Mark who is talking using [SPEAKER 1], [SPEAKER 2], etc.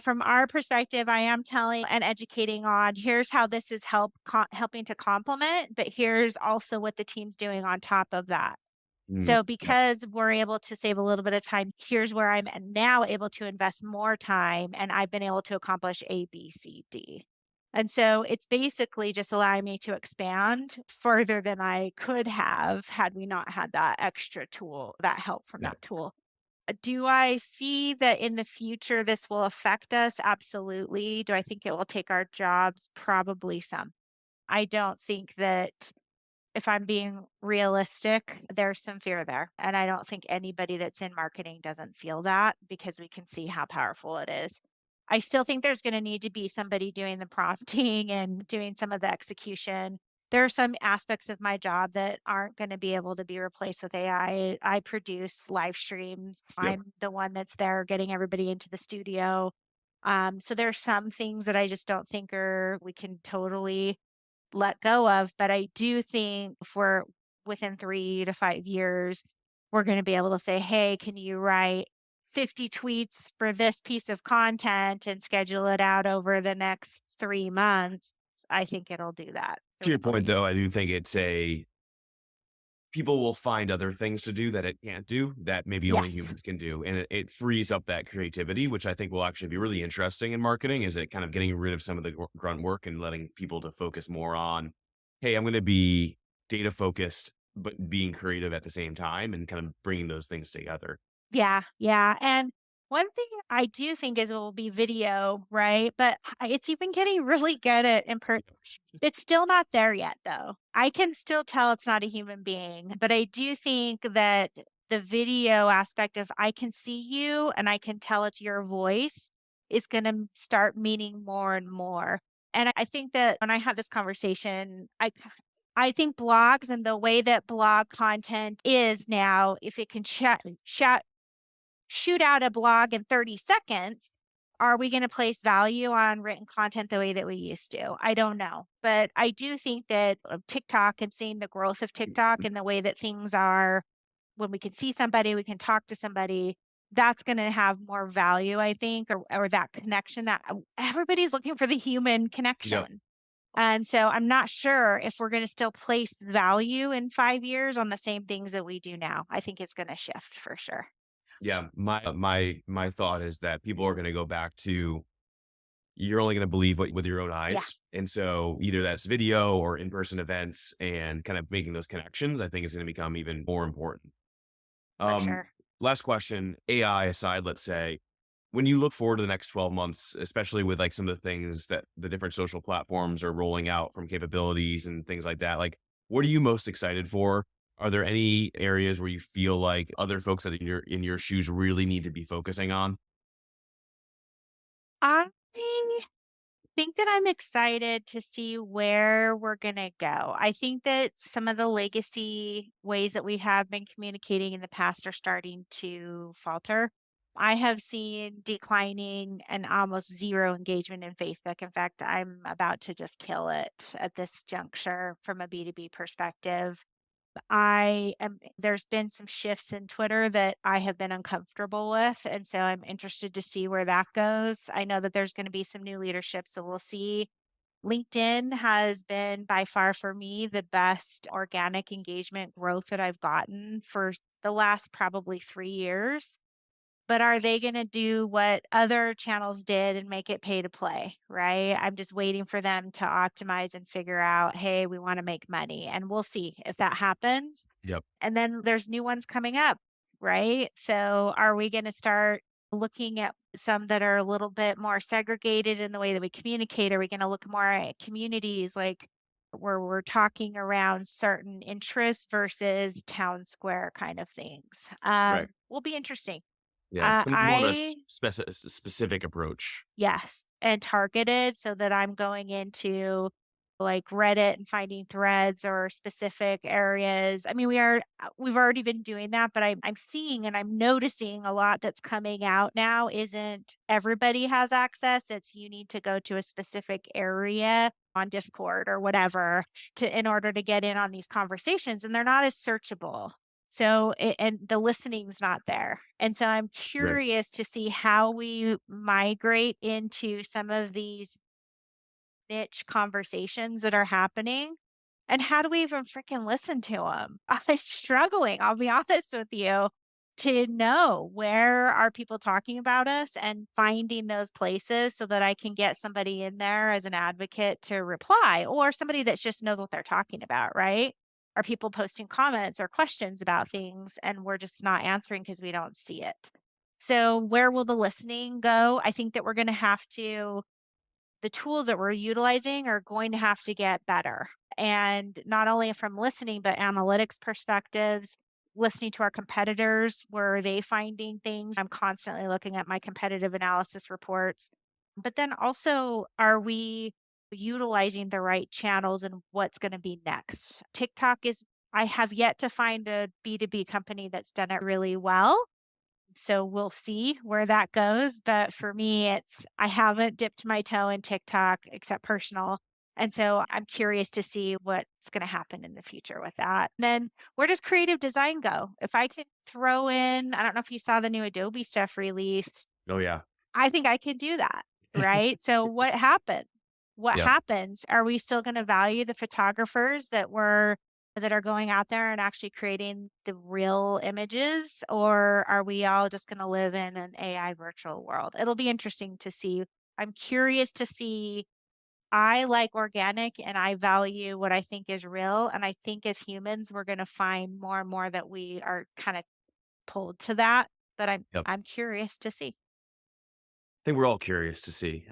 [SPEAKER 1] from our perspective, I am telling and educating on here's how this is helping to complement, but here's also what the team's doing on top of that.
[SPEAKER 2] Mm,
[SPEAKER 1] So
[SPEAKER 2] yep,
[SPEAKER 1] because we're able to save a little bit of time, here's where I'm now able to invest more time and I've been able to accomplish A, B, C, D. And so it's basically just allowing me to expand further than I could have had we not had that extra tool, that help from
[SPEAKER 2] yep.
[SPEAKER 1] that tool. Do I see that in the future this will affect us? Absolutely. Do I think it will take our jobs? Probably some. I don't think that if I'm being realistic, there's some fear there. And I don't think anybody that's in marketing doesn't feel that because we can see how powerful it is. I still think there's going to need to be somebody doing the prompting and doing some of the execution. There are some aspects of my job that aren't going to be able to be replaced with AI. I produce live streams.
[SPEAKER 2] Yep.
[SPEAKER 1] I'm the one that's there getting everybody into the studio. So there are some things that I just don't think are we can totally let go of, but I do think for within 3 to 5 years, we're gonna be able to say, "Hey, can you write 50 tweets for this piece of content and schedule it out over the next 3 months?" I think it'll do that.
[SPEAKER 2] To
[SPEAKER 1] It
[SPEAKER 2] your
[SPEAKER 1] will
[SPEAKER 2] point,
[SPEAKER 1] be
[SPEAKER 2] though, I do think it's a people will find other things to do that it can't do that maybe only
[SPEAKER 1] Yes.
[SPEAKER 2] humans can do. And it frees up that creativity, which I think will actually be really interesting in marketing. Is it kind of getting rid of some of the grunt work and letting people to focus more on, hey, I'm going to be data focused, but being creative at the same time and kind of bringing those things together.
[SPEAKER 1] Yeah, yeah, and one thing I do think is it will be video, right? But it's even getting really good at it's still not there yet, though. I can still tell it's not a human being, but I do think that the video aspect of I can see you and I can tell it's your voice is gonna start meaning more and more. And I think that when I had this conversation, I think blogs and the way that blog content is now, if it can shoot out a blog in 30 seconds, are we going to place value on written content the way that we used to? I don't know. But I do think that TikTok and seeing the growth of TikTok and the way that things are when we can see somebody, we can talk to somebody, that's going to have more value, I think, or that connection that everybody's looking for the human
[SPEAKER 2] Yep.
[SPEAKER 1] connection. And so I'm not sure if we're going to still place value in 5 years on the same things that we do now. I think it's going to shift for sure.
[SPEAKER 2] Yeah. My thought is that people are going to go back to you're only going to believe what with your own
[SPEAKER 1] Yeah,
[SPEAKER 2] eyes. And so either that's video or in-person events and kind of making those connections, I think is going to become even more important.
[SPEAKER 1] for
[SPEAKER 2] Um,
[SPEAKER 1] sure.
[SPEAKER 2] Last question, AI aside, let's say, when you look forward to the next 12 months, especially with like some of the things that the different social platforms are rolling out from capabilities and things like that, like what are you most excited for? Are there any areas where you feel like other folks that are in your shoes really need to be focusing on?
[SPEAKER 1] I think that I'm excited to see where we're gonna go. I think that some of the legacy ways that we have been communicating in the past are starting to falter. I have seen declining and almost zero engagement in Facebook. In fact, I'm about to just kill it at this juncture from a B2B perspective. There's been some shifts in Twitter that I have been uncomfortable with, and so I'm interested to see where that goes. I know that there's gonna be some new leadership, so we'll see. LinkedIn has been by far for me the best organic engagement growth that I've gotten for the last probably 3 years. But are they gonna do what other channels did and make it pay to play, right? I'm just waiting for them to optimize and figure out, "Hey, we wanna make money," and we'll see if that happens.
[SPEAKER 2] Yep.
[SPEAKER 1] And then there's new ones coming up, right? So are we gonna start looking at some that are a little bit more segregated in the way that we communicate? Are we gonna look more at communities like where we're talking around certain interests versus town square kind of things?
[SPEAKER 2] Right.
[SPEAKER 1] Will be interesting.
[SPEAKER 2] Yeah. Kind of more on a
[SPEAKER 1] I
[SPEAKER 2] specific approach.
[SPEAKER 1] Yes, and targeted so that I'm going into, like, Reddit and finding threads or specific areas. I mean, we've already been doing that, but I'm seeing and I'm noticing a lot that's coming out now isn't everybody has access, it's you need to go to a specific area on Discord or whatever in order to get in on these conversations, and they're not as searchable. So, and the listening's not there. And so I'm
[SPEAKER 2] Right.
[SPEAKER 1] curious to see how we migrate into some of these niche conversations that are happening. And how do we even freaking listen to them? I'm struggling, I'll be honest with you, to know where are people talking about us and finding those places so that I can get somebody in there as an advocate to reply or somebody that just knows what they're talking about, right? Are people posting comments or questions about things and we're just not answering because we don't see it? So, where will the listening go? I think that we're going to have to the tools that we're utilizing are going to have to get better. And not only from listening, but analytics perspectives, listening to our competitors, where are they finding things? I'm constantly looking at my competitive analysis reports. But then also, are we utilizing the right channels and what's going to be next? TikTok is, I have yet to find a B2B company that's done it really well, so we'll see where that goes, but for me, it's I haven't dipped my toe in TikTok except personal, and so I'm curious to see what's gonna happen in the future with that. Then where does creative design go? If I could throw in I don't know if you saw the new Adobe stuff released.
[SPEAKER 2] Oh, yeah.
[SPEAKER 1] I think I could do that, right? So what happened? What
[SPEAKER 2] Yep.
[SPEAKER 1] happens? Are we still gonna value the photographers that are going out there and actually creating the real images, or are we all just gonna live in an AI virtual world? It'll be interesting to see. I'm curious to see. I like organic and I value what I think is real, and I think as humans, we're gonna find more and more that we are kinda pulled to that, but I'm
[SPEAKER 2] Yep.
[SPEAKER 1] I'm curious to see.
[SPEAKER 2] I think we're all curious to see.